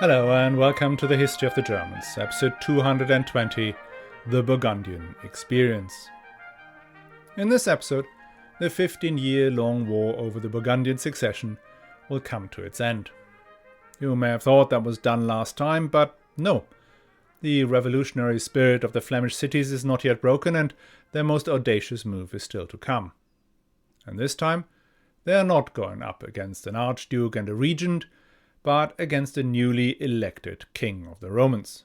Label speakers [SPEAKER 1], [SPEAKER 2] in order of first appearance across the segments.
[SPEAKER 1] Hello and welcome to the History of the Germans, episode 220, The Burgundian Experience. In this episode, the 15-year-long war over the Burgundian succession will come to its end. You may have thought that was done last time, but no. The revolutionary spirit of the Flemish cities is not yet broken, and their most audacious move is still to come. And this time, they are not going up against an archduke and a regent, but against the newly elected king of the Romans.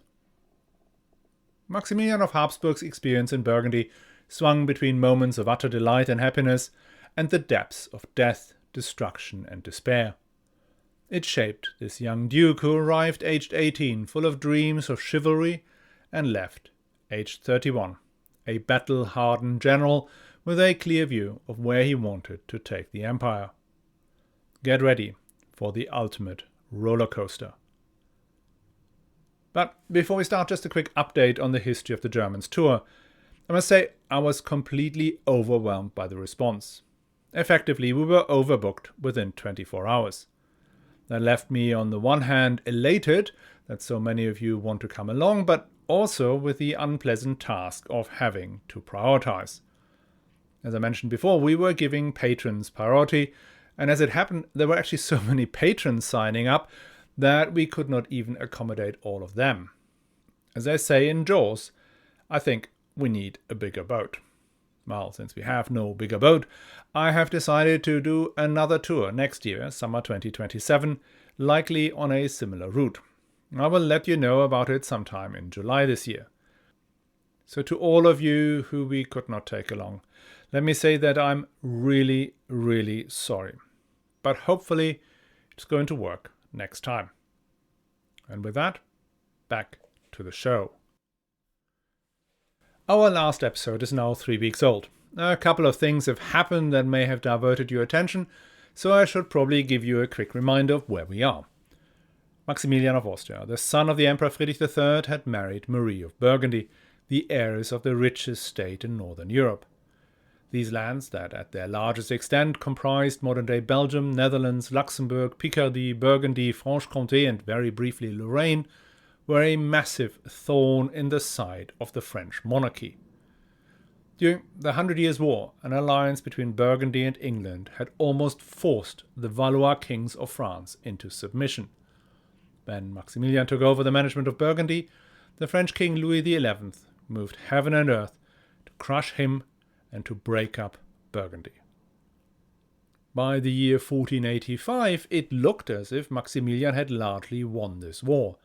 [SPEAKER 1] Maximilian of Habsburg's experience in Burgundy swung between moments of utter delight and happiness and the depths of death, destruction and despair. It shaped this young duke who arrived aged 18, full of dreams of chivalry, and left, aged 31, a battle-hardened general with a clear view of where he wanted to take the empire. Get ready for the ultimate roller coaster. But before we start, just a quick update on the History of the Germans tour. I must say I was completely overwhelmed by the response. Effectively, we were overbooked within 24 hours. That left me on the one hand elated that so many of you want to come along, but also with the unpleasant task of having to prioritize. As I mentioned before, we were giving patrons priority, and as it happened, there were actually so many patrons signing up that we could not even accommodate all of them. As they say in Jaws, I think we need a bigger boat. Well, since we have no bigger boat, I have decided to do another tour next year, summer 2027, likely on a similar route. I will let you know about it sometime in July this year. So to all of you who we could not take along, let me say that I'm really, really sorry. But hopefully it's going to work next time. And with that, back to the show. Our last episode is now 3 weeks old. A couple of things have happened that may have diverted your attention, so I should probably give you a quick reminder of where we are. Maximilian of Austria, the son of the Emperor Friedrich III, had married Marie of Burgundy, the heiress of the richest state in northern Europe. These lands, that at their largest extent comprised modern-day Belgium, Netherlands, Luxembourg, Picardy, Burgundy, Franche-Comté and very briefly Lorraine, were a massive thorn in the side of the French monarchy. During the 100 Years' War, an alliance between Burgundy and England had almost forced the Valois kings of France into submission. When Maximilian took over the management of Burgundy, the French king Louis XI moved heaven and earth to crush him and to break up Burgundy. By the year 1485, it looked as if Maximilian had largely won this war.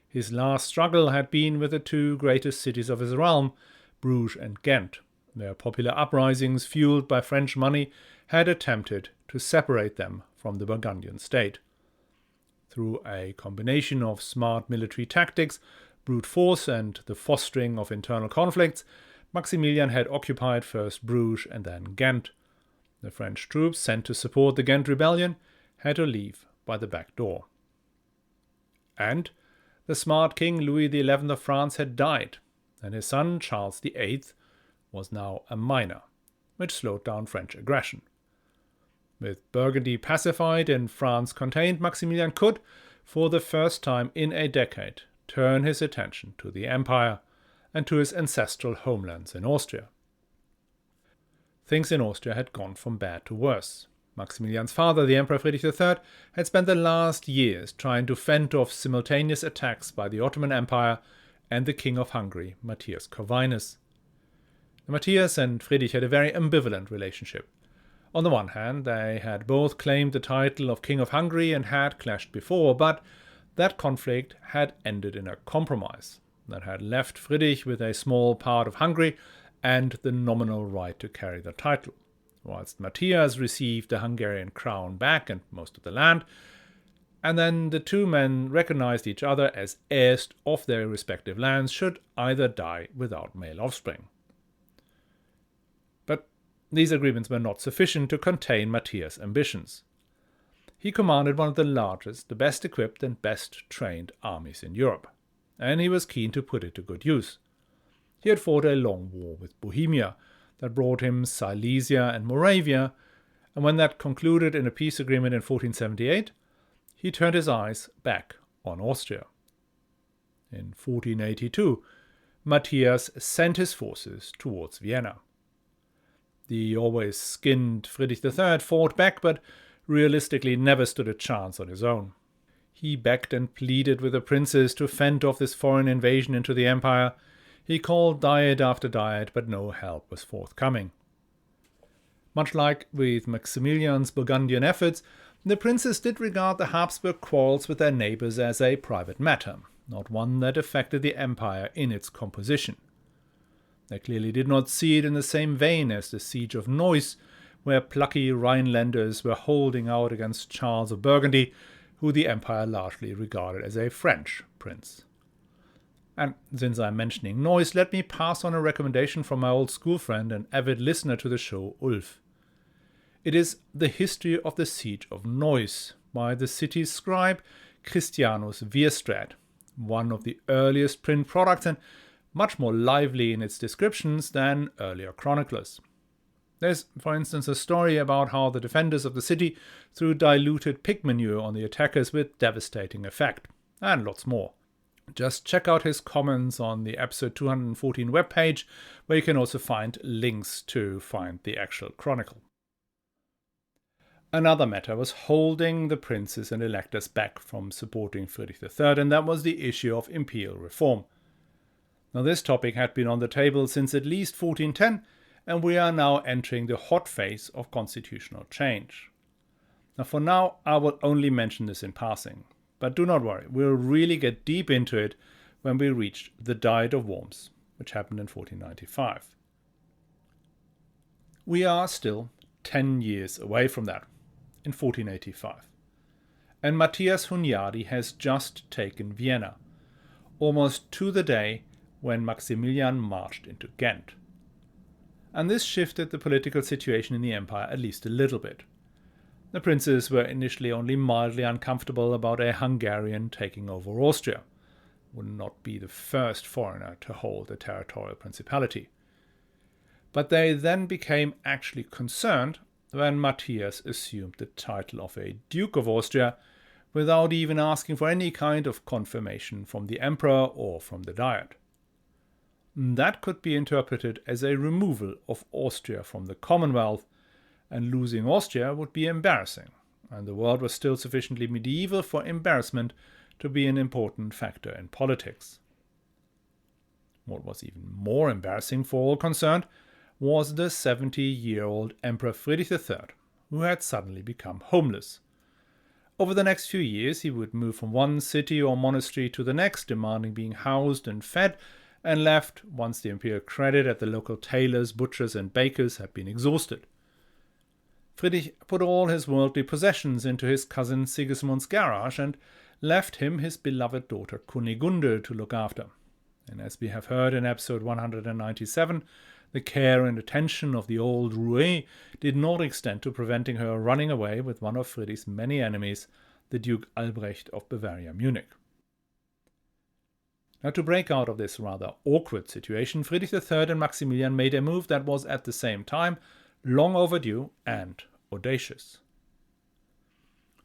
[SPEAKER 1] His last struggle had been with the two greatest cities of his realm, Bruges and Ghent. Their popular uprisings, fueled by French money, had attempted to separate them from the Burgundian state. Through a combination of smart military tactics, brute force, and the fostering of internal conflicts, Maximilian had occupied first Bruges and then Ghent. The French troops sent to support the Ghent rebellion had to leave by the back door. And the smart king Louis XI of France had died, and his son Charles VIII was now a minor, which slowed down French aggression. With Burgundy pacified and France contained, Maximilian could, for the first time in a decade, turn his attention to the empire and to his ancestral homelands in Austria. Things in Austria had gone from bad to worse. Maximilian's father, the Emperor Friedrich III, had spent the last years trying to fend off simultaneous attacks by the Ottoman Empire and the King of Hungary, Matthias Corvinus. Matthias and Friedrich had a very ambivalent relationship. On the one hand, they had both claimed the title of King of Hungary and had clashed before, but that conflict had ended in a compromise that had left Friedrich with a small part of Hungary and the nominal right to carry the title, whilst Matthias received the Hungarian crown back and most of the land, and then the two men recognized each other as heirs of their respective lands should either die without male offspring. But these agreements were not sufficient to contain Matthias' ambitions. He commanded one of the largest, the best equipped and best trained armies in Europe, and he was keen to put it to good use. He had fought a long war with Bohemia that brought him Silesia and Moravia, and when that concluded in a peace agreement in 1478, he turned his eyes back on Austria. In 1482, Matthias sent his forces towards Vienna. The always skinned Friedrich III fought back, but realistically never stood a chance on his own. He begged and pleaded with the princes to fend off this foreign invasion into the empire. He called diet after diet, but no help was forthcoming. Much like with Maximilian's Burgundian efforts, the princes did regard the Habsburg quarrels with their neighbours as a private matter, not one that affected the empire in its composition. They clearly did not see it in the same vein as the siege of Neuss, where plucky Rhinelanders were holding out against Charles of Burgundy, who the empire largely regarded as a French prince. And since I'm mentioning Neuss, let me pass on a recommendation from my old school friend and avid listener to the show, Ulf. It is The History of the Siege of Neuss by the city's scribe Christianus Wierstraat, one of the earliest print products and much more lively in its descriptions than earlier chroniclers. There's, for instance, a story about how the defenders of the city threw diluted pig manure on the attackers with devastating effect, and lots more. Just check out his comments on the episode 214 webpage, where you can also find links to find the actual chronicle. Another matter was holding the princes and electors back from supporting Friedrich III, and that was the issue of imperial reform. Now, this topic had been on the table since at least 1410, and we are now entering the hot phase of constitutional change. Now, for now, I will only mention this in passing, but do not worry, we'll really get deep into it when we reach the Diet of Worms, which happened in 1495. We are still 10 years away from that, in 1485, and Matthias Hunyadi has just taken Vienna, almost to the day when Maximilian marched into Ghent. And this shifted the political situation in the empire at least a little bit. The princes were initially only mildly uncomfortable about a Hungarian taking over Austria. Would not be the first foreigner to hold a territorial principality. But they then became actually concerned when Matthias assumed the title of a Duke of Austria without even asking for any kind of confirmation from the emperor or from the Diet. That could be interpreted as a removal of Austria from the Commonwealth, and losing Austria would be embarrassing, and the world was still sufficiently medieval for embarrassment to be an important factor in politics. What was even more embarrassing for all concerned was the 70-year-old Emperor Friedrich III, who had suddenly become homeless. Over the next few years, he would move from one city or monastery to the next, demanding being housed and fed, and left once the imperial credit at the local tailors, butchers, and bakers had been exhausted. Friedrich put all his worldly possessions into his cousin Sigismund's garage and left him his beloved daughter Kunigunde to look after. And as we have heard in episode 197, the care and attention of the old roue did not extend to preventing her running away with one of Friedrich's many enemies, the Duke Albrecht of Bavaria-Munich. Now, to break out of this rather awkward situation, Friedrich III and Maximilian made a move that was at the same time long overdue and audacious.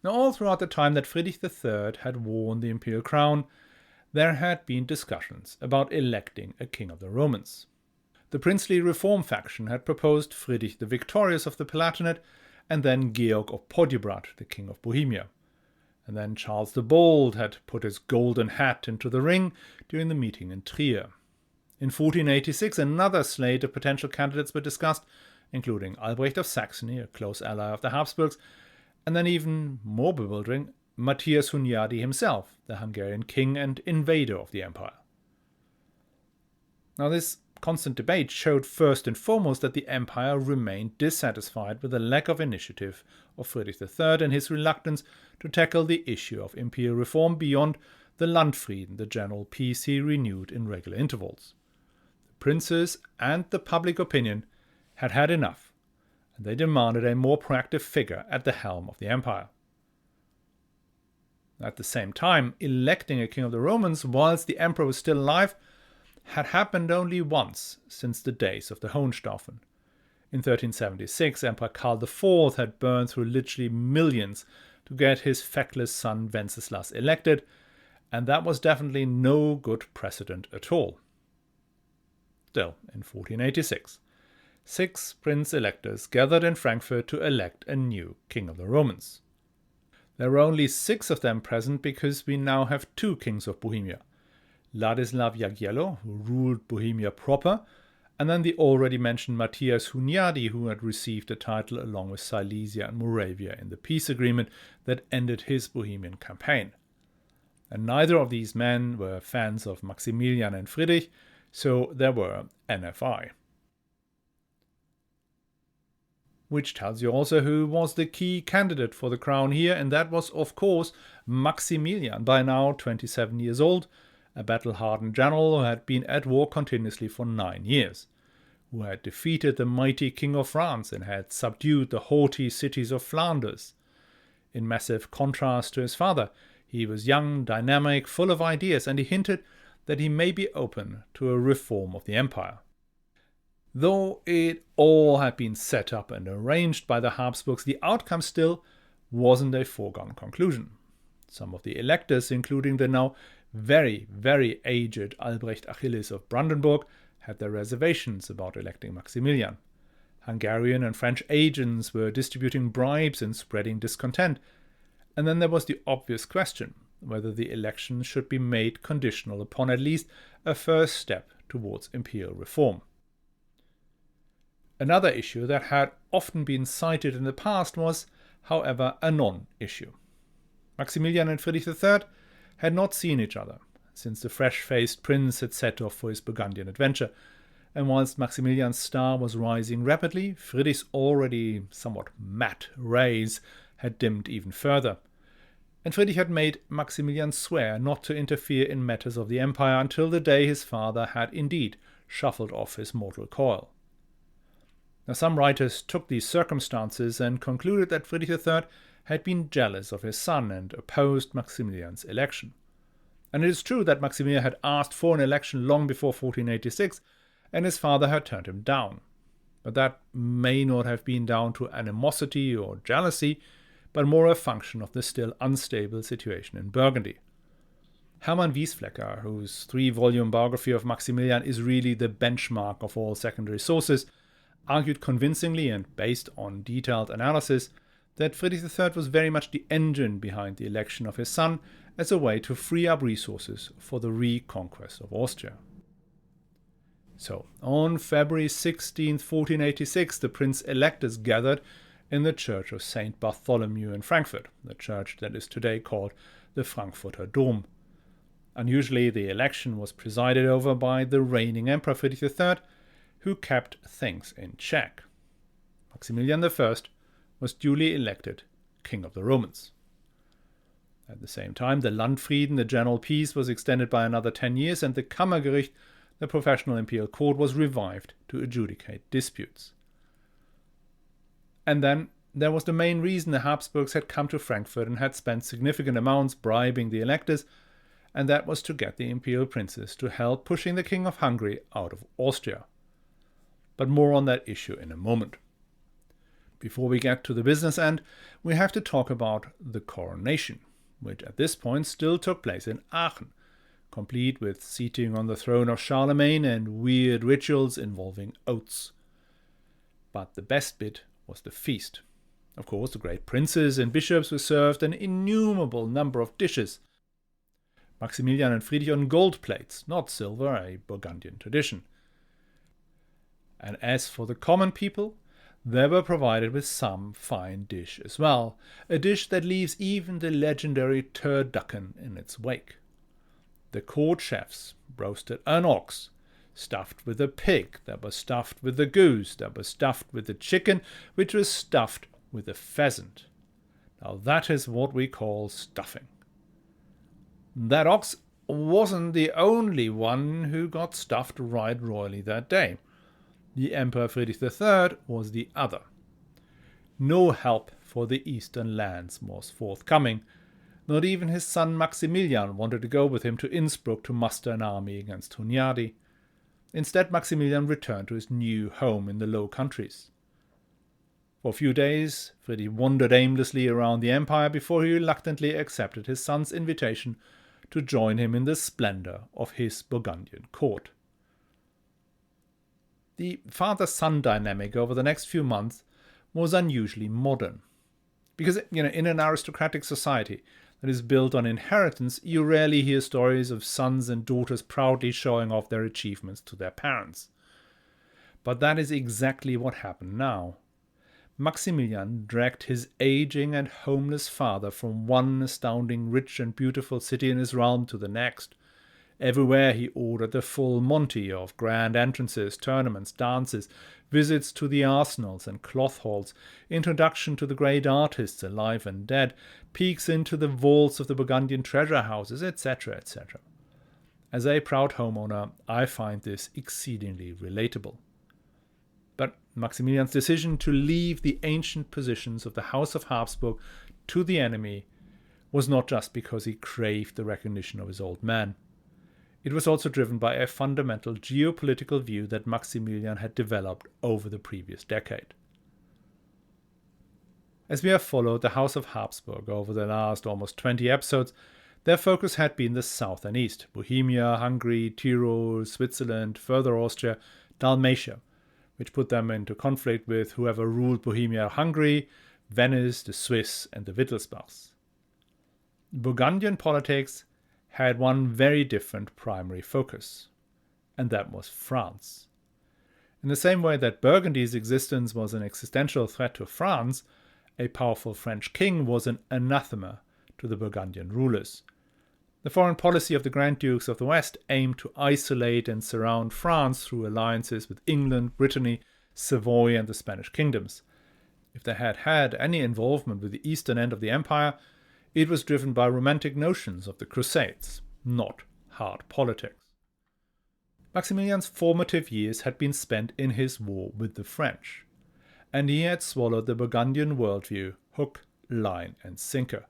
[SPEAKER 1] Now, all throughout the time that Friedrich III had worn the imperial crown, there had been discussions about electing a king of the Romans. The princely reform faction had proposed Friedrich the Victorious of the Palatinate, and then Georg of Podiebrad, the king of Bohemia. And then Charles the Bold had put his golden hat into the ring during the meeting in Trier. In 1486, another slate of potential candidates were discussed, including Albrecht of Saxony, a close ally of the Habsburgs, and then even more bewildering, Matthias Hunyadi himself, the Hungarian king and invader of the empire. Now, this constant debate showed first and foremost that the empire remained dissatisfied with the lack of initiative of Friedrich III and his reluctance to tackle the issue of imperial reform beyond the Landfrieden, the general peace he renewed in regular intervals. The princes and the public opinion had had enough, and they demanded a more proactive figure at the helm of the empire. At the same time, electing a king of the Romans whilst the emperor was still alive had happened only once since the days of the Hohenstaufen. In 1376, Emperor Karl IV had burned through literally millions to get his feckless son Wenceslas elected, and that was definitely no good precedent at all. Still, in 1486, 6 prince-electors gathered in Frankfurt to elect a new king of the Romans. There were only 6 of them present because we now have 2 kings of Bohemia, Ladislav Jagiello, who ruled Bohemia proper, and then the already mentioned Matthias Hunyadi, who had received the title along with Silesia and Moravia in the peace agreement that ended his Bohemian campaign. And neither of these men were fans of Maximilian and Friedrich, so there were NFI. Which tells you also who was the key candidate for the crown here, and that was, of course, Maximilian, by now 27 years old, a battle-hardened general who had been at war continuously for 9 years, who had defeated the mighty King of France and had subdued the haughty cities of Flanders. In massive contrast to his father, he was young, dynamic, full of ideas, and he hinted that he may be open to a reform of the empire. Though it all had been set up and arranged by the Habsburgs, the outcome still wasn't a foregone conclusion. Some of the electors, including the now very, very aged Albrecht Achilles of Brandenburg, had their reservations about electing Maximilian. Hungarian and French agents were distributing bribes and spreading discontent. And then there was the obvious question whether the election should be made conditional upon at least a first step towards imperial reform. Another issue that had often been cited in the past was, however, a non-issue. Maximilian and Friedrich III had not seen each other since the fresh-faced prince had set off for his Burgundian adventure, and whilst Maximilian's star was rising rapidly, Friedrich's already somewhat matte rays had dimmed even further. And Friedrich had made Maximilian swear not to interfere in matters of the empire until the day his father had indeed shuffled off his mortal coil. Now, some writers took these circumstances and concluded that Friedrich III had been jealous of his son and opposed Maximilian's election. And it is true that Maximilian had asked for an election long before 1486, and his father had turned him down. But that may not have been down to animosity or jealousy, but more a function of the still unstable situation in Burgundy. Hermann Wiesflecker, whose 3-volume biography of Maximilian is really the benchmark of all secondary sources, argued convincingly and based on detailed analysis that Friedrich III was very much the engine behind the election of his son as a way to free up resources for the reconquest of Austria. So, on February 16, 1486, the prince-electors gathered in the church of St. Bartholomew in Frankfurt, the church that is today called the Frankfurter Dom. Unusually, the election was presided over by the reigning Emperor Friedrich III, who kept things in check. Maximilian I was duly elected King of the Romans. At the same time, the Landfrieden, the general peace, was extended by another 10 years, and the Kammergericht, the professional imperial court, was revived to adjudicate disputes. And then there was the main reason the Habsburgs had come to Frankfurt and had spent significant amounts bribing the electors, and that was to get the imperial princes to help pushing the King of Hungary out of Austria. But more on that issue in a moment. Before we get to the business end, we have to talk about the coronation, which at this point still took place in Aachen, complete with seating on the throne of Charlemagne and weird rituals involving oaths. But the best bit was the feast. Of course, the great princes and bishops were served an innumerable number of dishes. Maximilian and Friedrich on gold plates, not silver, a Burgundian tradition. And as for the common people, they were provided with some fine dish as well, a dish that leaves even the legendary turducken in its wake. The court chefs roasted an ox, stuffed with a pig, that was stuffed with a goose, that was stuffed with a chicken, which was stuffed with a pheasant. Now that is what we call stuffing. That ox wasn't the only one who got stuffed right royally that day. The Emperor Friedrich III was the other. No help for the eastern lands was forthcoming. Not even his son Maximilian wanted to go with him to Innsbruck to muster an army against Hunyadi. Instead, Maximilian returned to his new home in the Low Countries. For a few days, Friedrich wandered aimlessly around the empire before he reluctantly accepted his son's invitation to join him in the splendor of his Burgundian court. The father-son dynamic over the next few months was unusually modern. Because, in an aristocratic society that is built on inheritance, you rarely hear stories of sons and daughters proudly showing off their achievements to their parents. But that is exactly what happened now. Maximilian dragged his aging and homeless father from one astounding rich and beautiful city in his realm to the next. Everywhere he ordered the full monty of grand entrances, tournaments, dances, visits to the arsenals and cloth halls, introduction to the great artists alive and dead, peeks into the vaults of the Burgundian treasure houses, etc., etc. As a proud homeowner, I find this exceedingly relatable. But Maximilian's decision to leave the ancient positions of the House of Habsburg to the enemy was not just because he craved the recognition of his old man. It was also driven by a fundamental geopolitical view that Maximilian had developed over the previous decade. As we have followed the House of Habsburg over the last almost 20 episodes, their focus had been the south and east: Bohemia, Hungary, Tyrol, Switzerland, further Austria, Dalmatia, which put them into conflict with whoever ruled Bohemia or Hungary, Venice, the Swiss, and the Wittelsbachs. Burgundian politics had one very different primary focus, and that was France. In the same way that Burgundy's existence was an existential threat to France, a powerful French king was an anathema to the Burgundian rulers. The foreign policy of the Grand Dukes of the West aimed to isolate and surround France through alliances with England, Brittany, Savoy, and the Spanish kingdoms. If they had had any involvement with the eastern end of the empire, it was driven by romantic notions of the Crusades, not hard politics. Maximilian's formative years had been spent in his war with the French, and he had swallowed the Burgundian worldview hook, line, and sinker.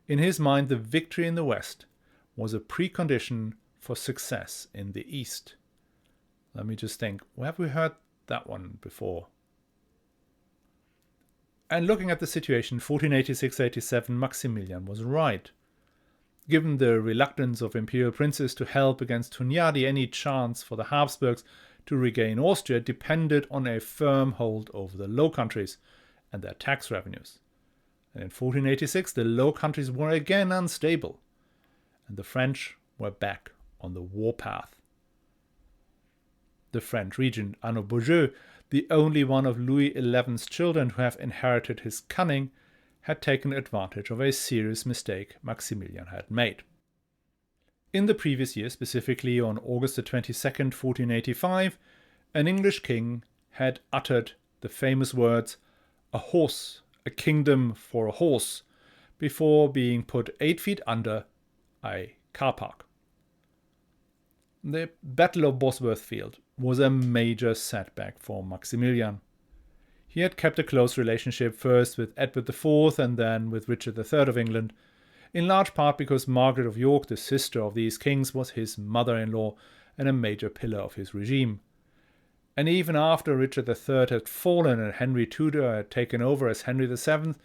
[SPEAKER 1] In his mind, the victory in the West was a precondition for success in the East. Let me just think, where have we heard that one before? And looking at the situation, 1486-87, Maximilian was right. Given the reluctance of imperial princes to help against Hunyadi, any chance for the Habsburgs to regain Austria depended on a firm hold over the Low Countries and their tax revenues. And in 1486, the Low Countries were again unstable, and the French were back on the warpath. The French regent, Anne of Beaujeu, the only one of Louis XI's children who have inherited his cunning, had taken advantage of a serious mistake Maximilian had made. In the previous year, specifically on August 22nd, 1485, an English king had uttered the famous words, "A horse, a kingdom for a horse," before being put 8 feet under a car park. The Battle of Bosworth Field was a major setback for Maximilian. He had kept a close relationship first with Edward IV and then with Richard III of England, in large part because Margaret of York, the sister of these kings, was his mother-in-law and a major pillar of his regime. And even after Richard III had fallen and Henry Tudor had taken over as Henry VII,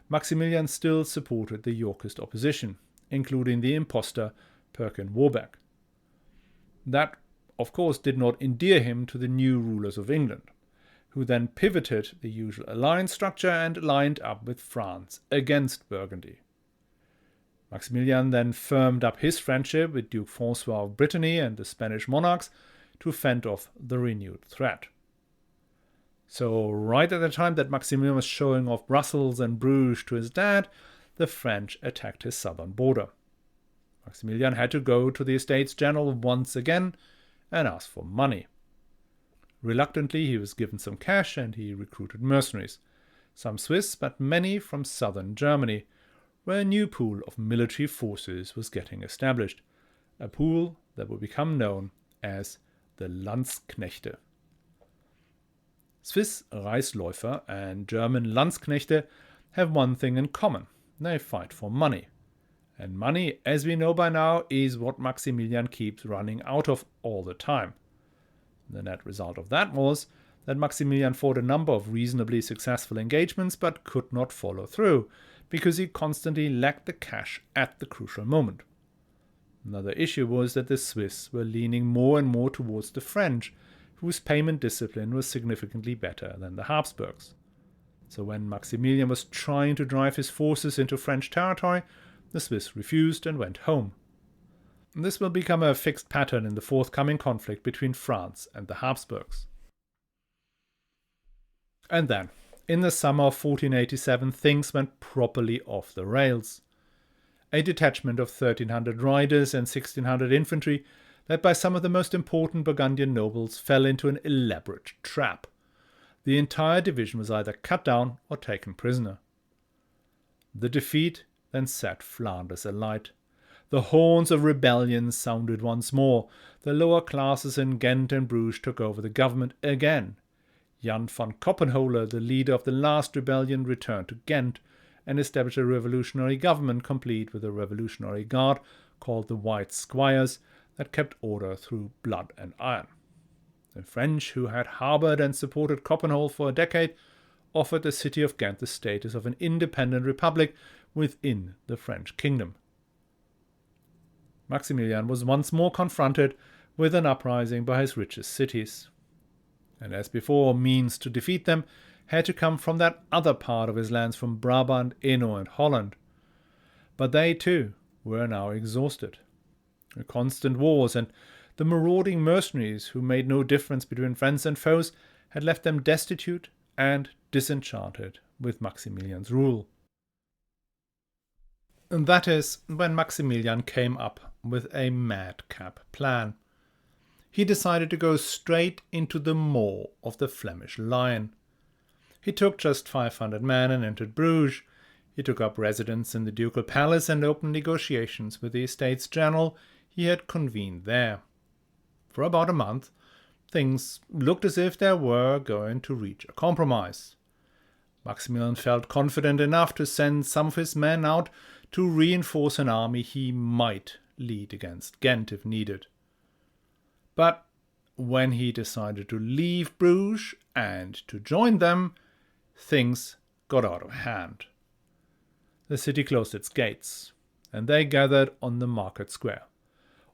[SPEAKER 1] Maximilian still supported the Yorkist opposition, including the impostor Perkin Warbeck. That, of course, did not endear him to the new rulers of England, who then pivoted the usual alliance structure and lined up with France against Burgundy. Maximilian then firmed up his friendship with Duke Francois of Brittany and the Spanish monarchs to fend off the renewed threat. So right at the time that Maximilian was showing off Brussels and Bruges to his dad, the French attacked his southern border. Maximilian had to go to the Estates General once again and ask for money. Reluctantly, he was given some cash and he recruited mercenaries, some Swiss, but many from southern Germany, where a new pool of military forces was getting established, a pool that would become known as the Landsknechte. Swiss Reisläufer and German Landsknechte have one thing in common: they fight for money. And money, as we know by now, is what Maximilian keeps running out of all the time. The net result of that was that Maximilian fought a number of reasonably successful engagements but could not follow through, because he constantly lacked the cash at the crucial moment. Another issue was that the Swiss were leaning more and more towards the French, whose payment discipline was significantly better than the Habsburgs. So when Maximilian was trying to drive his forces into French territory, the Swiss refused and went home. This will become a fixed pattern in the forthcoming conflict between France and the Habsburgs. And then, in the summer of 1487, things went properly off the rails. A detachment of 1,300 riders and 1,600 infantry, led by some of the most important Burgundian nobles, fell into an elaborate trap. The entire division was either cut down or taken prisoner. The defeat then set Flanders alight. The horns of rebellion sounded once more. The lower classes in Ghent and Bruges took over the government again. Jan van Coppenholer, the leader of the last rebellion, returned to Ghent and established a revolutionary government complete with a revolutionary guard called the White Squires that kept order through blood and iron. The French, who had harboured and supported Coppenhole for a decade, offered the city of Ghent the status of an independent republic within the French kingdom. Maximilian was once more confronted with an uprising by his richest cities. And as before, means to defeat them had to come from that other part of his lands, from Brabant, Hainaut and Holland. But they too were now exhausted. The constant wars and the marauding mercenaries who made no difference between friends and foes had left them destitute and disenchanted with Maximilian's rule. And that is when Maximilian came up with a madcap plan. He decided to go straight into the maw of the Flemish lion. He took just 500 men and entered Bruges. He took up residence in the ducal palace and opened negotiations with the Estates General he had convened there. For about a month, things looked as if they were going to reach a compromise. Maximilian felt confident enough to send some of his men out to reinforce an army he might lead against Ghent if needed. But when he decided to leave Bruges and to join them, things got out of hand. The city closed its gates, and they gathered on the market square.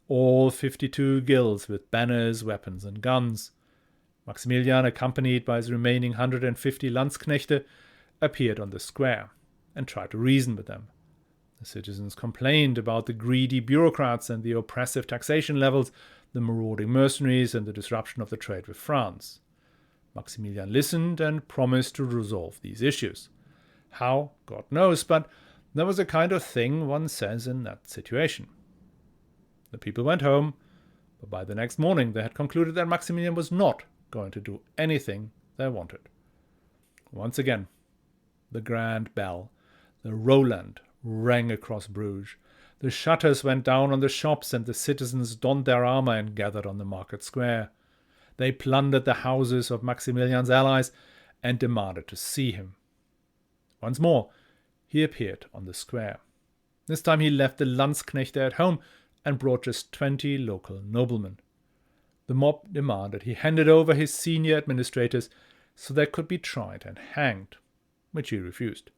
[SPEAKER 1] All 52 guilds with banners, weapons and guns. Maximilian, accompanied by his remaining 150 Landsknechte, appeared on the square and tried to reason with them. The citizens complained about the greedy bureaucrats and the oppressive taxation levels, the marauding mercenaries and the disruption of the trade with France. Maximilian listened and promised to resolve these issues. How, God knows, but there was a kind of thing one says in that situation. The people went home, but by the next morning they had concluded that Maximilian was not going to do anything they wanted. Once again, the grand bell, the Roland, rang across Bruges. The shutters went down on the shops and the citizens donned their armour and gathered on the market square. They plundered the houses of Maximilian's allies and demanded to see him. Once more, he appeared on the square. This time he left the Landsknechte at home and brought just 20 local noblemen. The mob demanded he handed over his senior administrators so they could be tried and hanged, which he refused.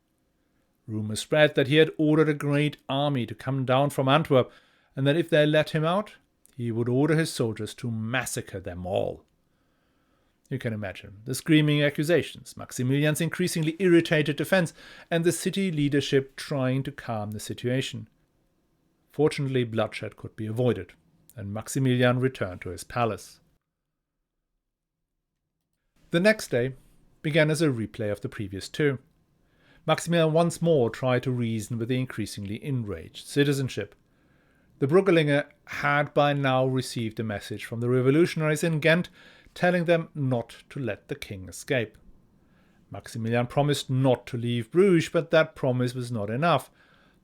[SPEAKER 1] Rumour spread that he had ordered a great army to come down from Antwerp, and that if they let him out, he would order his soldiers to massacre them all. You can imagine the screaming accusations, Maximilian's increasingly irritated defense, and the city leadership trying to calm the situation. Fortunately, bloodshed could be avoided, and Maximilian returned to his palace. The next day began as a replay of the previous two. Maximilian once more tried to reason with the increasingly enraged citizenship. The Burgundian had by now received a message from the revolutionaries in Ghent telling them not to let the king escape. Maximilian promised not to leave Bruges, but that promise was not enough.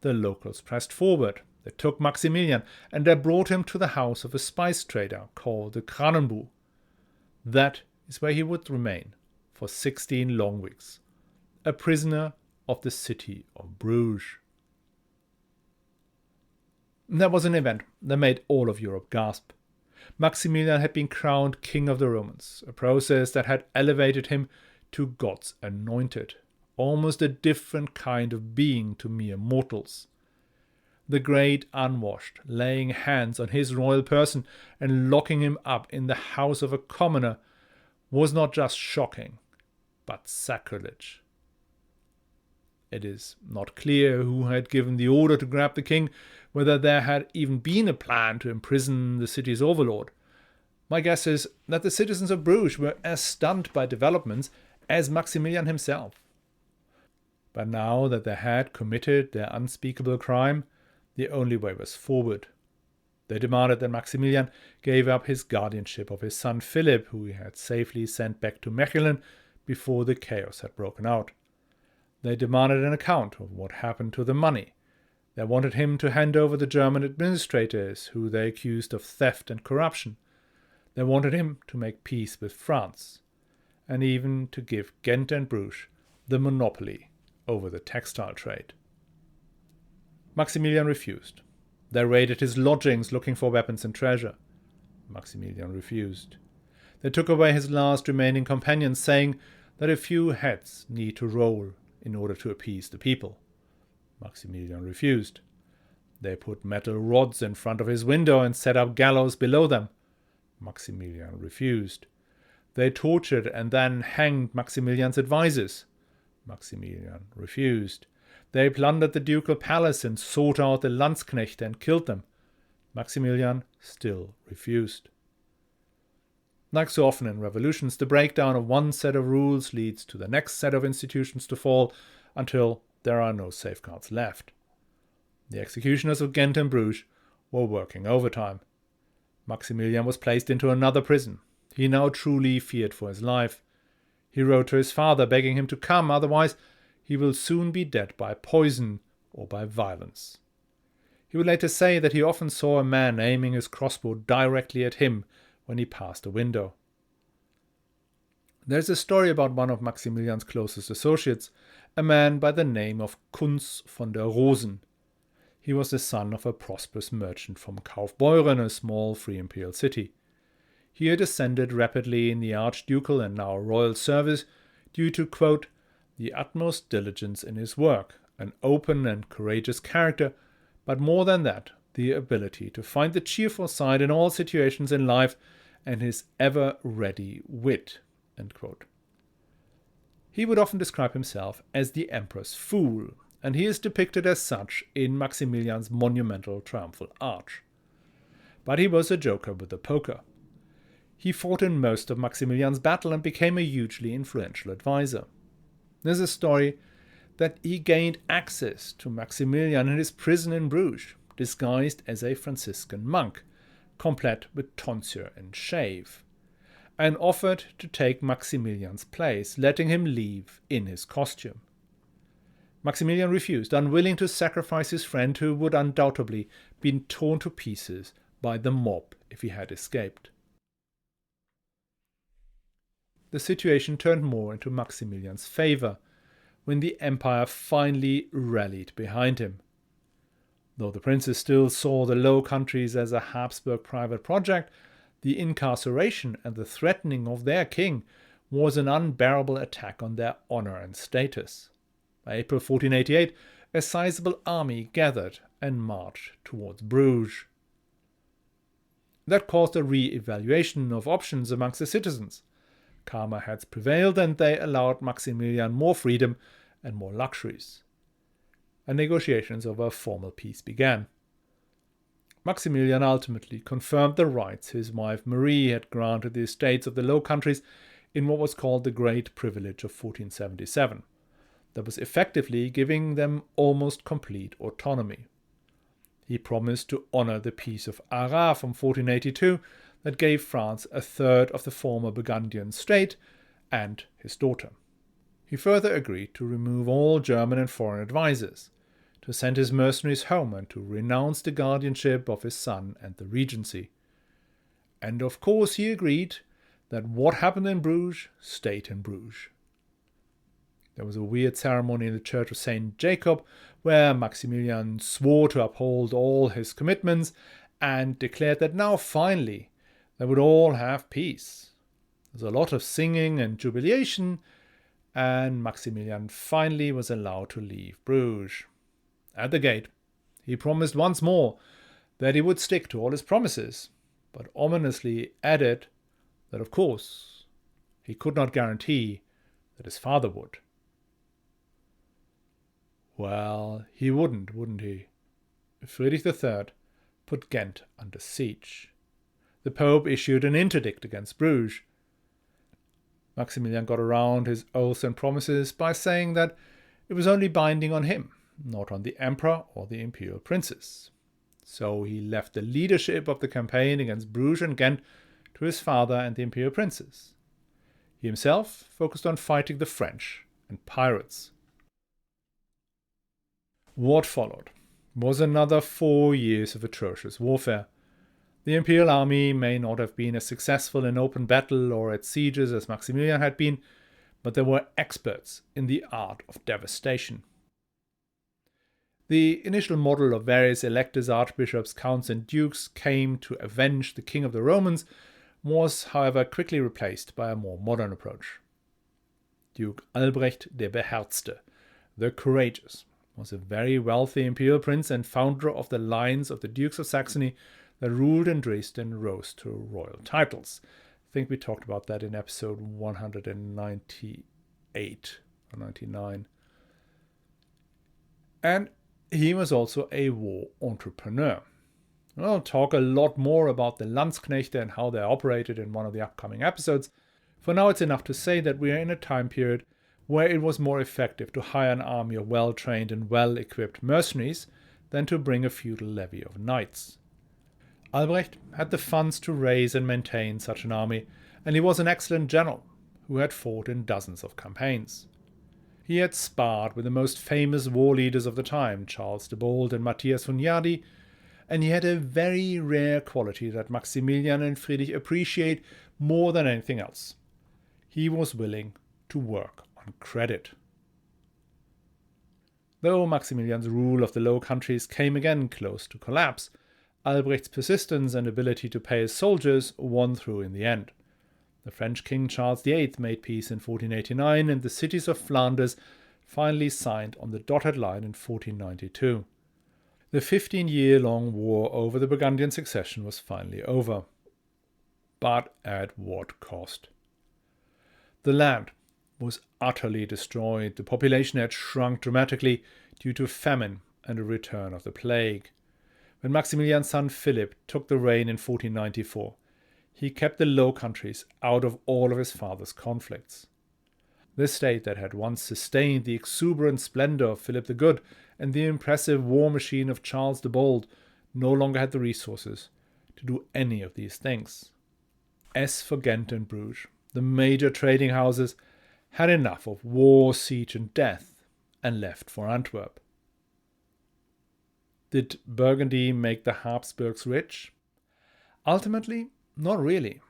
[SPEAKER 1] The locals pressed forward. They took Maximilian and they brought him to the house of a spice trader called the Kranenbu. That is where he would remain for 16 long weeks, a prisoner of the city of Bruges. That was an event that made all of Europe gasp. Maximilian had been crowned King of the Romans, a process that had elevated him to God's anointed, almost a different kind of being to mere mortals. the great unwashed, laying hands on his royal person and locking him up in the house of a commoner, was not just shocking, but sacrilege. It is not clear who had given the order to grab the king, whether there had even been a plan to imprison the city's overlord. My guess is that the citizens of Bruges were as stunned by developments as Maximilian himself. But now that they had committed their unspeakable crime, the only way was forward. They demanded that Maximilian gave up his guardianship of his son Philip, who he had safely sent back to Mechelen before the chaos had broken out. They demanded an account of what happened to the money. They wanted him to hand over the German administrators, who they accused of theft and corruption. They wanted him to make peace with France, and even to give Ghent and Bruges the monopoly over the textile trade. Maximilian refused. They raided his lodgings looking for weapons and treasure. Maximilian refused. They took away his last remaining companions, saying that a few heads need to roll in order to appease the people. Maximilian refused. They put metal rods in front of his window and set up gallows below them. Maximilian refused. They tortured and then hanged Maximilian's advisors. Maximilian refused. They plundered the ducal palace and sought out the Landsknechte and killed them. Maximilian still refused. Like so often in revolutions, the breakdown of one set of rules leads to the next set of institutions to fall until there are no safeguards left. The executioners of Ghent and Bruges were working overtime. Maximilian was placed into another prison. He now truly feared for his life. He wrote to his father begging him to come, otherwise he will soon be dead by poison or by violence. He would later say that he often saw a man aiming his crossbow directly at him when he passed a window. There is a story about one of Maximilian's closest associates, a man by the name of Kunz von der Rosen. He was the son of a prosperous merchant from Kaufbeuren, a small free imperial city. He had ascended rapidly in the archducal and now royal service due to, quote, the utmost diligence in his work, an open and courageous character, but more than that, the ability to find the cheerful side in all situations in life, and his ever-ready wit, end quote. He would often describe himself as the emperor's fool, and he is depicted as such in Maximilian's monumental triumphal arch. But he was a joker with a poker. He fought in most of Maximilian's battle and became a hugely influential advisor. There's a story that he gained access to Maximilian in his prison in Bruges, disguised as a Franciscan monk, complete with tonsure and shave, and offered to take Maximilian's place, letting him leave in his costume. Maximilian refused, unwilling to sacrifice his friend, who would undoubtedly been torn to pieces by the mob if he had escaped. The situation turned more into Maximilian's favor when the empire finally rallied behind him. Though the princes still saw the Low Countries as a Habsburg private project, the incarceration and the threatening of their king was an unbearable attack on their honor and status. By April 1488, a sizable army gathered and marched towards Bruges. That caused a re-evaluation of options amongst the citizens. Calmer heads prevailed, and they allowed Maximilian more freedom and more luxuries. And negotiations over a formal peace began. Maximilian ultimately confirmed the rights his wife Marie had granted the estates of the Low Countries in what was called the Great Privilege of 1477. That was effectively giving them almost complete autonomy. He promised to honor the Peace of Arras from 1482 that gave France a third of the former Burgundian state and his daughter. He further agreed to remove all German and foreign advisors, to send his mercenaries home, and to renounce the guardianship of his son and the regency. And of course he agreed that what happened in Bruges stayed in Bruges. There was a weird ceremony in the Church of St. Jacob where Maximilian swore to uphold all his commitments and declared that now finally they would all have peace. There was a lot of singing and jubilation, and Maximilian finally was allowed to leave Bruges. At the gate, He promised once more that he would stick to all his promises, but ominously added that, of course, he could not guarantee that his father would. Well, he wouldn't he? Friedrich III put Ghent under siege. The Pope issued an interdict against Bruges. Maximilian got around his oaths and promises by saying that it was only binding on him, not on the emperor or the imperial princes. So he left the leadership of the campaign against Bruges and Ghent to his father and the imperial princes. He himself focused on fighting the French and pirates. What followed was another 4 years of atrocious warfare. The imperial army may not have been as successful in open battle or at sieges as Maximilian had been, but they were experts in the art of devastation. The initial model of various electors, archbishops, counts and dukes came to avenge the king of the Romans was, however, quickly replaced by a more modern approach. Duke Albrecht der Beherzte, the Courageous, was a very wealthy imperial prince and founder of the lines of the Dukes of Saxony that ruled in Dresden and rose to royal titles. I think we talked about that in episode 198 or 99. And he was also a war entrepreneur. I'll talk a lot more about the Landsknechte and how they operated in one of the upcoming episodes. For now, it's enough to say that we are in a time period where it was more effective to hire an army of well-trained and well-equipped mercenaries than to bring a feudal levy of knights. Albrecht had the funds to raise and maintain such an army, and he was an excellent general who had fought in dozens of campaigns. He had sparred with the most famous war leaders of the time, Charles the Bold and Matthias Hunyadi, and he had a very rare quality that Maximilian and Friedrich appreciate more than anything else. He was willing to work on credit. Though Maximilian's rule of the Low Countries came again close to collapse, Albrecht's persistence and ability to pay his soldiers won through in the end. The French King Charles VIII made peace in 1489, and the cities of Flanders finally signed on the dotted line in 1492. The 15-year-long war over the Burgundian succession was finally over. But at what cost? The land was utterly destroyed. The population had shrunk dramatically due to famine and a return of the plague. When Maximilian's son Philip took the reign in 1494, he kept the Low Countries out of all of his father's conflicts. This state that had once sustained the exuberant splendor of Philip the Good and the impressive war machine of Charles the Bold no longer had the resources to do any of these things. As for Ghent and Bruges, the major trading houses had enough of war, siege and death and left for Antwerp. Did Burgundy make the Habsburgs rich? Ultimately, not really.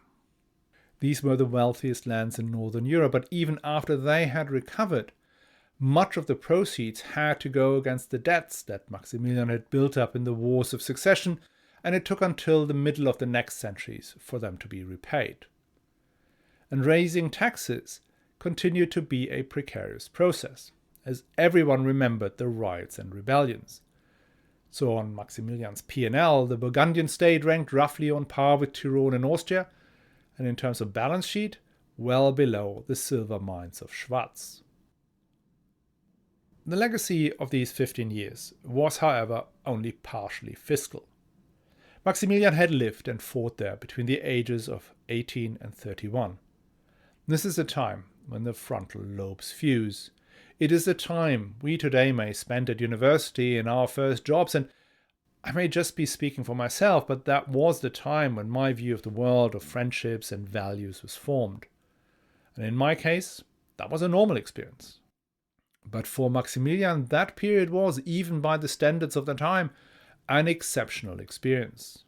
[SPEAKER 1] These were the wealthiest lands in northern Europe, but even after they had recovered, much of the proceeds had to go against the debts that Maximilian had built up in the wars of succession, and it took until the middle of the next centuries for them to be repaid. And raising taxes continued to be a precarious process, as everyone remembered the riots and rebellions. So on Maximilian's P&L, the Burgundian state ranked roughly on par with Tyrol and Austria, and in terms of balance sheet, well below the silver mines of Schwarz. The legacy of these 15 years was, however, only partially fiscal. Maximilian had lived and fought there between the ages of 18 and 31. This is a time when the frontal lobes fuse. It is the time we today may spend at university in our first jobs, and I may just be speaking for myself, but that was the time when my view of the world, of friendships and values was formed. And in my case, that was a normal experience. But for Maximilian, that period was, even by the standards of the time, an exceptional experience.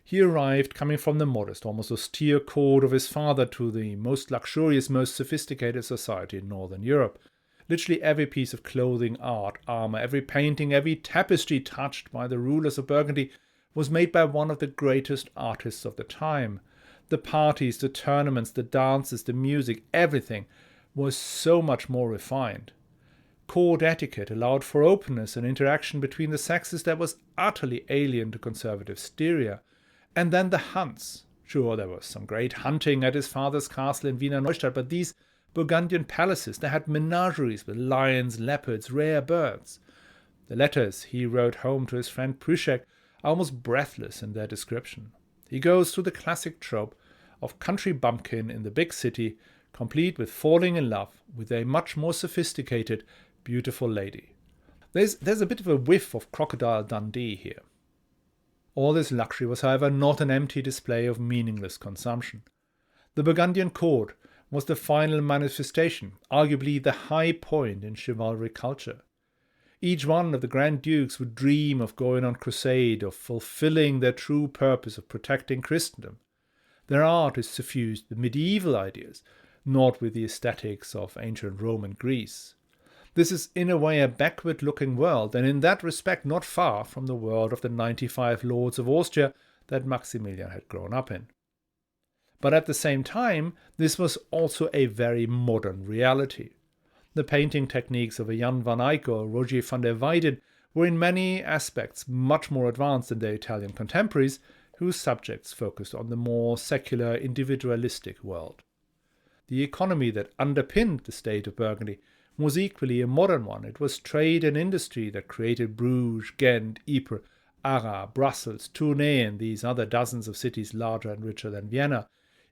[SPEAKER 1] He arrived coming from the modest, almost austere court of his father to the most luxurious, most sophisticated society in northern Europe. Literally every piece of clothing, art, armor, every painting, every tapestry touched by the rulers of Burgundy was made by one of the greatest artists of the time. The parties, the tournaments, the dances, the music, everything was so much more refined. Court etiquette allowed for openness and interaction between the sexes that was utterly alien to conservative styria. And then the hunts. Sure, there was some great hunting at his father's castle in Wiener Neustadt, but these Burgundian palaces, they had menageries with lions, leopards, rare birds. The letters he wrote home to his friend Prusek are almost breathless in their description. He goes through the classic trope of country bumpkin in the big city, complete with falling in love with a much more sophisticated, beautiful lady. There's a bit of a whiff of Crocodile Dundee here. All this luxury was, however, not an empty display of meaningless consumption. The Burgundian court was the final manifestation, arguably the high point in chivalry culture. Each one of the Grand Dukes would dream of going on crusade, of fulfilling their true purpose of protecting Christendom. Their art is suffused with medieval ideas, not with the aesthetics of ancient Rome and Greece. This is in a way a backward-looking world, and in that respect not far from the world of the 95 lords of Austria that Maximilian had grown up in. But at the same time, this was also a very modern reality. The painting techniques of a Jan van Eyck or Roger van der Weyden were in many aspects much more advanced than their Italian contemporaries, whose subjects focused on the more secular, individualistic world. The economy that underpinned the state of Burgundy was equally a modern one. It was trade and industry that created Bruges, Ghent, Ypres, Arras, Brussels, Tournai, and these other dozens of cities larger and richer than Vienna.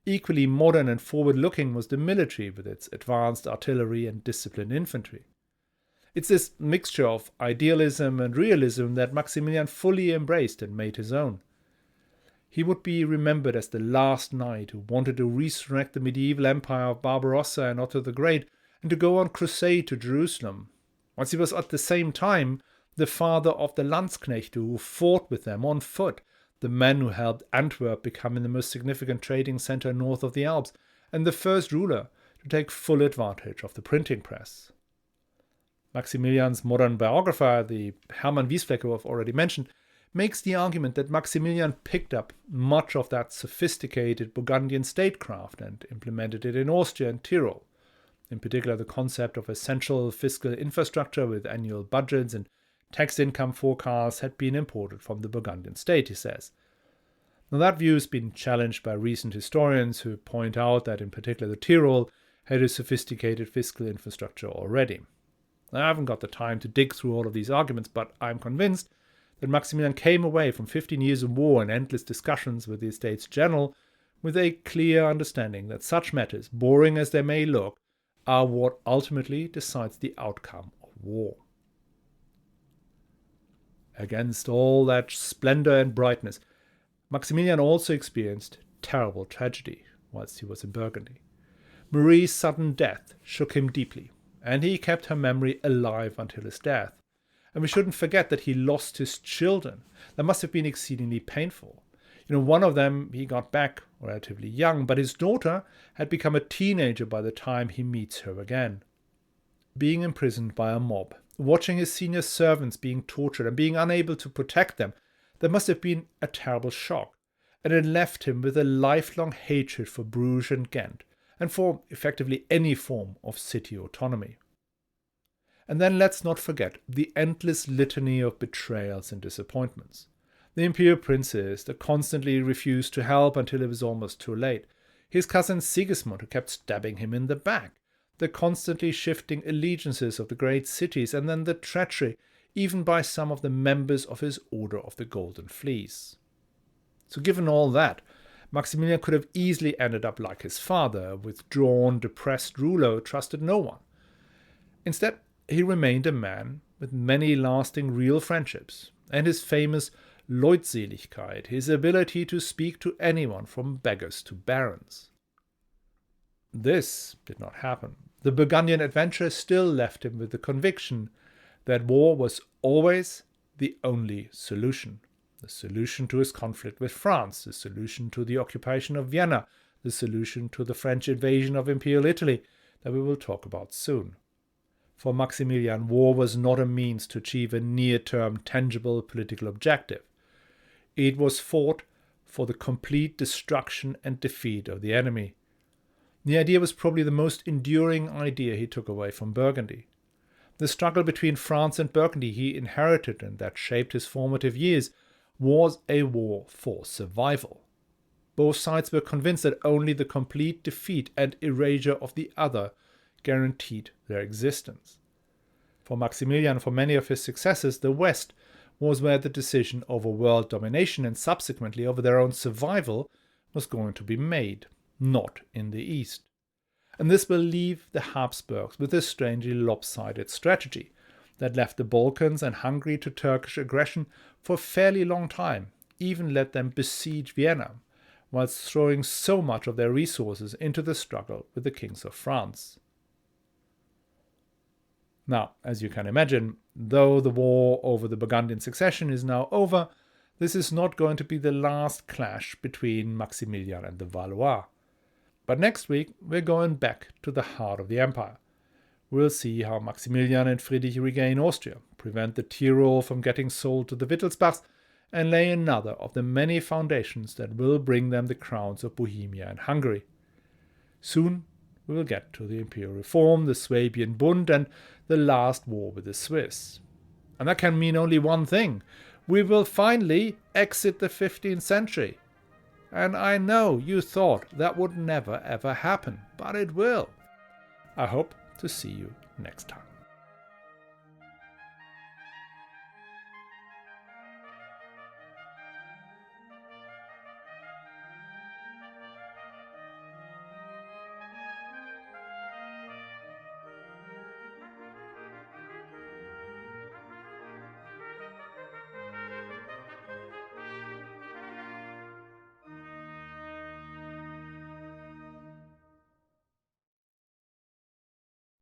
[SPEAKER 1] Equally modern and forward-looking was the military with its advanced artillery and disciplined infantry. It's this mixture of idealism and realism that Maximilian fully embraced and made his own. He would be remembered as the last knight who wanted to resurrect the medieval empire of Barbarossa and Otto the Great, and to go on crusade to Jerusalem, whilst he was at the same time the father of the Landsknechte who fought with them on foot, the men who helped Antwerp becoming the most significant trading centre north of the Alps, and the first ruler to take full advantage of the printing press. Maximilian's modern biographer, the Hermann Wiesfleck, who I've already mentioned, makes the argument that Maximilian picked up much of that sophisticated Burgundian statecraft and implemented it in Austria and Tyrol. In particular, the concept of a central fiscal infrastructure with annual budgets and tax income forecasts had been imported from the Burgundian state, he says. Now, that view has been challenged by recent historians who point out that in particular the Tyrol had a sophisticated fiscal infrastructure already. I haven't got the time to dig through all of these arguments, but I'm convinced that Maximilian came away from 15 years of war and endless discussions with the Estates General with a clear understanding that such matters, boring as they may look, are what ultimately decides the outcome of war. Against all that splendor and brightness, Maximilian also experienced terrible tragedy whilst he was in Burgundy. Marie's sudden death shook him deeply, and he kept her memory alive until his death. And we shouldn't forget that he lost his children. That must have been exceedingly painful. One of them he got back relatively young, but his daughter had become a teenager by the time he meets her again. Being imprisoned by a mob, watching his senior servants being tortured and being unable to protect them, that must have been a terrible shock, and it left him with a lifelong hatred for Bruges and Ghent, and for effectively any form of city autonomy. And then let's not forget the endless litany of betrayals and disappointments. The imperial princes that constantly refused to help until it was almost too late. His cousin Sigismund, who kept stabbing him in the back. The constantly shifting allegiances of the great cities, and then the treachery, even by some of the members of his Order of the Golden Fleece. So given all that, Maximilian could have easily ended up like his father, a withdrawn, depressed ruler who trusted no one. Instead, he remained a man with many lasting real friendships, and his famous Leutseligkeit, his ability to speak to anyone from beggars to barons. This did not happen. The Burgundian adventure still left him with the conviction that war was always the only solution. The solution to his conflict with France, the solution to the occupation of Vienna, the solution to the French invasion of Imperial Italy that we will talk about soon. For Maximilian, war was not a means to achieve a near-term, tangible political objective. It was fought for the complete destruction and defeat of the enemy. The idea was probably the most enduring idea he took away from Burgundy. The struggle between France and Burgundy he inherited and that shaped his formative years was a war for survival. Both sides were convinced that only the complete defeat and erasure of the other guaranteed their existence. For Maximilian and for many of his successors, the West was where the decision over world domination and subsequently over their own survival was going to be made, not in the East. And this will leave the Habsburgs with a strangely lopsided strategy that left the Balkans and Hungary to Turkish aggression for a fairly long time, even let them besiege Vienna, whilst throwing so much of their resources into the struggle with the kings of France. Now, as you can imagine, though the war over the Burgundian succession is now over, this is not going to be the last clash between Maximilian and the Valois. But next week, we're going back to the heart of the empire. We'll see how Maximilian and Friedrich regain Austria, prevent the Tyrol from getting sold to the Wittelsbachs, and lay another of the many foundations that will bring them the crowns of Bohemia and Hungary. Soon, we will get to the Imperial Reform, the Swabian Bund, and the last war with the Swiss. And that can mean only one thing. We will finally exit the 15th century. And I know you thought that would never ever happen, but it will. I hope to see you next time.